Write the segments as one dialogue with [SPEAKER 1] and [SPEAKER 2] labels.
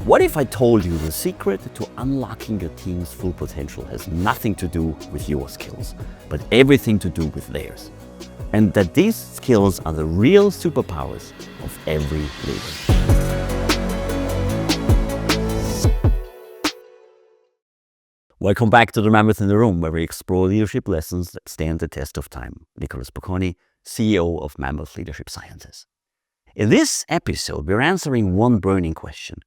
[SPEAKER 1] What if I told you the secret to unlocking your team's full potential has nothing to do with your skills, but everything to do with theirs? And that these skills are the real superpowers of every leader. Welcome back to The Mammoth in the Room, where we explore leadership lessons that stand the test of time. Nicholas Bocconi, CEO of Mammoth Leadership Sciences. In this episode, we're answering one burning question.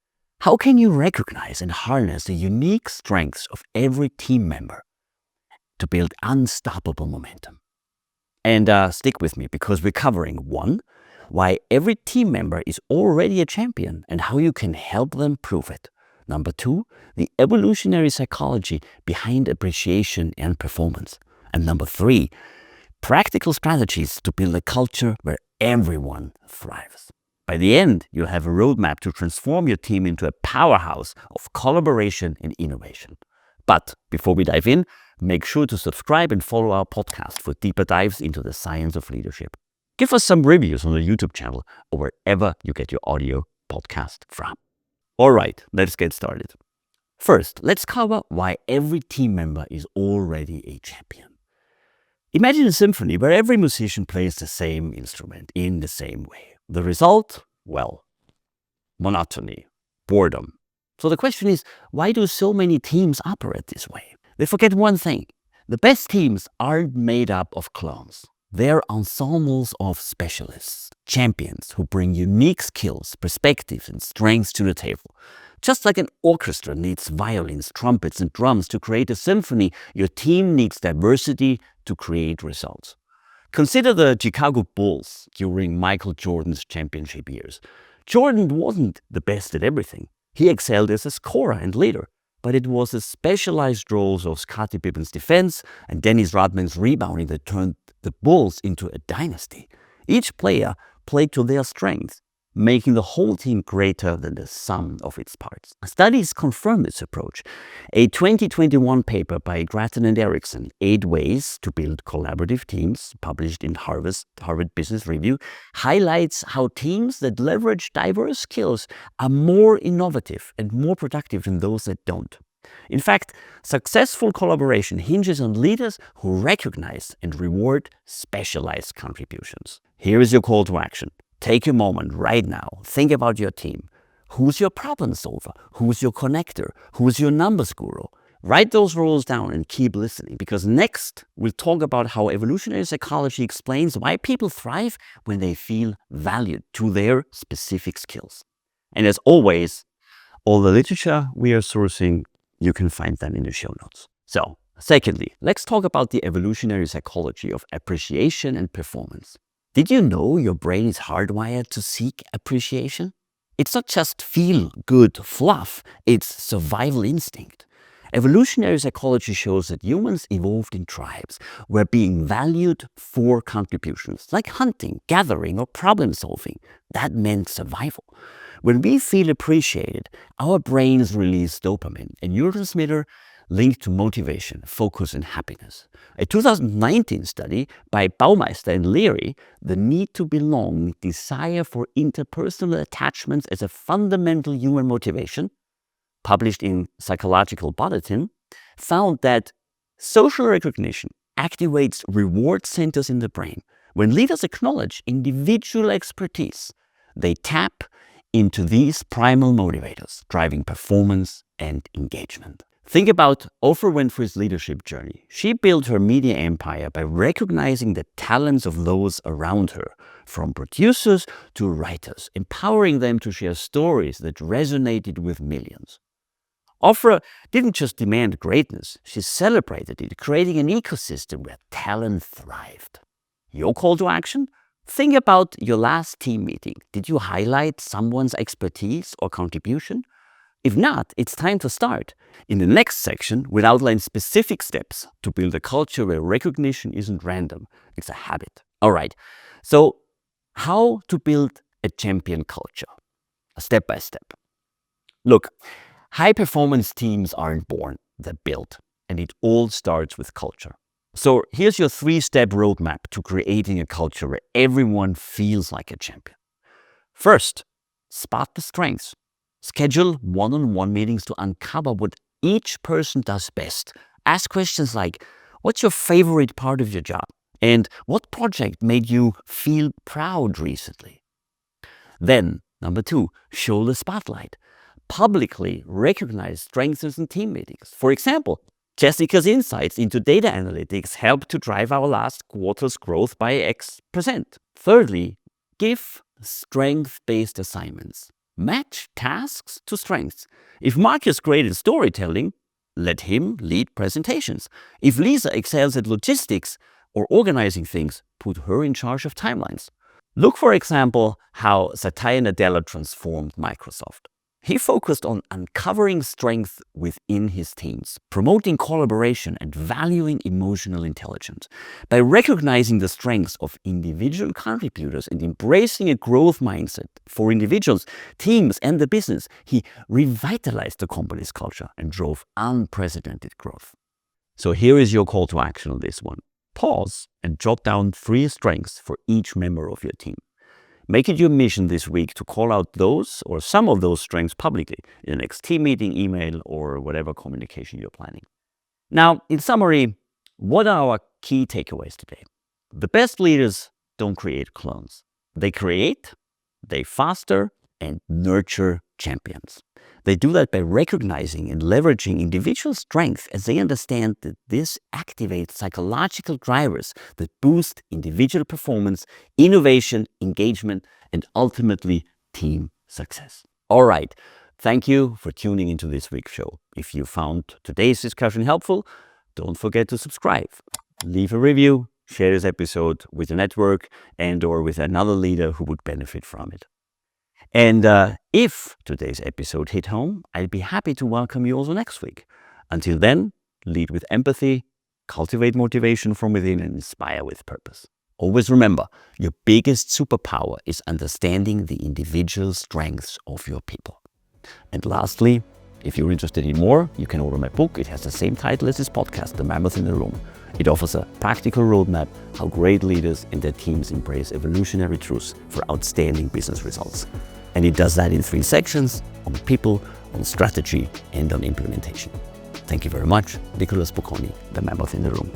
[SPEAKER 1] How can you recognize and harness the unique strengths of every team member to build unstoppable momentum? And stick with me, because we're covering 1, why every team member is already a champion and how you can help them prove it. Number 2, the evolutionary psychology behind appreciation and performance. And number 3, practical strategies to build a culture where everyone thrives. By the end, you'll have a roadmap to transform your team into a powerhouse of collaboration and innovation. But before we dive in, make sure to subscribe and follow our podcast for deeper dives into the science of leadership. Give us some reviews on the YouTube channel or wherever you get your audio podcast from. All right, let's get started. First, let's cover why every team member is already a champion. Imagine a symphony where every musician plays the same instrument in the same way. The result? Well, monotony, boredom. So the question is, why do so many teams operate this way? They forget one thing. The best teams aren't made up of clones. They're ensembles of specialists, champions who bring unique skills, perspectives, and strengths to the table. Just like an orchestra needs violins, trumpets, and drums to create a symphony, your team needs diversity to create results. Consider the Chicago Bulls during Michael Jordan's championship years. Jordan wasn't the best at everything. He excelled as a scorer and leader, but it was the specialized roles of Scottie Pippen's defense and Dennis Rodman's rebounding that turned the Bulls into a dynasty. Each player played to their strengths, making the whole team greater than the sum of its parts. Studies confirm this approach. A 2021 paper by Grattan and Erickson, 8 Ways to Build Collaborative Teams, published in Harvard Business Review, highlights how teams that leverage diverse skills are more innovative and more productive than those that don't. In fact, successful collaboration hinges on leaders who recognize and reward specialized contributions. Here is your call to action. Take a moment right now. Think about your team. Who's your problem solver? Who's your connector? Who's your numbers guru? Write those roles down and keep listening, because next we'll talk about how evolutionary psychology explains why people thrive when they feel valued to their specific skills. And as always, all the literature we are sourcing, you can find them in the show notes. So, secondly, let's talk about the evolutionary psychology of appreciation and performance. Did you know your brain is hardwired to seek appreciation? It's not just feel-good fluff, it's survival instinct. Evolutionary psychology shows that humans evolved in tribes where being valued for contributions, like hunting, gathering, or problem solving, that meant survival. When we feel appreciated, our brains release dopamine, a neurotransmitter linked to motivation, focus, and happiness. A 2019 study by Baumeister and Leary, The Need to Belong, Desire for Interpersonal Attachments as a Fundamental Human Motivation, published in Psychological Bulletin, found that social recognition activates reward centers in the brain. When leaders acknowledge individual expertise, they tap into these primal motivators, driving performance and engagement. Think about Oprah Winfrey's leadership journey. She built her media empire by recognizing the talents of those around her, from producers to writers, empowering them to share stories that resonated with millions. Oprah didn't just demand greatness, she celebrated it, creating an ecosystem where talent thrived. Your call to action? Think about your last team meeting. Did you highlight someone's expertise or contribution? If not, it's time to start. In the next section, we'll outline specific steps to build a culture where recognition isn't random, it's a habit. All right, so how to build a champion culture? Step by step. Look, high-performance teams aren't born, they're built, and it all starts with culture. So here's your 3-step roadmap to creating a culture where everyone feels like a champion. First, spot the strengths. Schedule one-on-one meetings to uncover what each person does best. Ask questions like, what's your favorite part of your job? And what project made you feel proud recently? Then, number 2, show the spotlight. Publicly recognize strengths in team meetings. For example, Jessica's insights into data analytics helped to drive our last quarter's growth by X%. Thirdly, give strength-based assignments. Match tasks to strengths. If Mark is great at storytelling, let him lead presentations. If Lisa excels at logistics or organizing things, put her in charge of timelines. Look, for example, how Satya Nadella transformed Microsoft. He focused on uncovering strength within his teams, promoting collaboration and valuing emotional intelligence. By recognizing the strengths of individual contributors and embracing a growth mindset for individuals, teams, and the business, he revitalized the company's culture and drove unprecedented growth. So here is your call to action on this one. Pause and jot down 3 strengths for each member of your team. Make it your mission this week to call out those or some of those strengths publicly in the next team meeting, email, or whatever communication you're planning. Now, in summary, what are our key takeaways today? The best leaders don't create clones. They create, they foster, and nurture champions. They do that by recognizing and leveraging individual strength as they understand that this activates psychological drivers that boost individual performance, innovation, engagement, and ultimately team success. All right. Thank you for tuning into this week's show. If you found today's discussion helpful, don't forget to subscribe, leave a review, share this episode with your network and/or with another leader who would benefit from it. And if today's episode hit home, I'd be happy to welcome you also next week. Until then, lead with empathy, cultivate motivation from within, and inspire with purpose. Always remember, your biggest superpower is understanding the individual strengths of your people. And lastly, if you're interested in more, you can order my book. It has the same title as this podcast, The Mammoth in the Room. It offers a practical roadmap how great leaders and their teams embrace evolutionary truths for outstanding business results. And it does that in 3 sections: on people, on strategy, and on implementation. Thank you very much. Nicholas Bocconi, The Mammoth in the Room.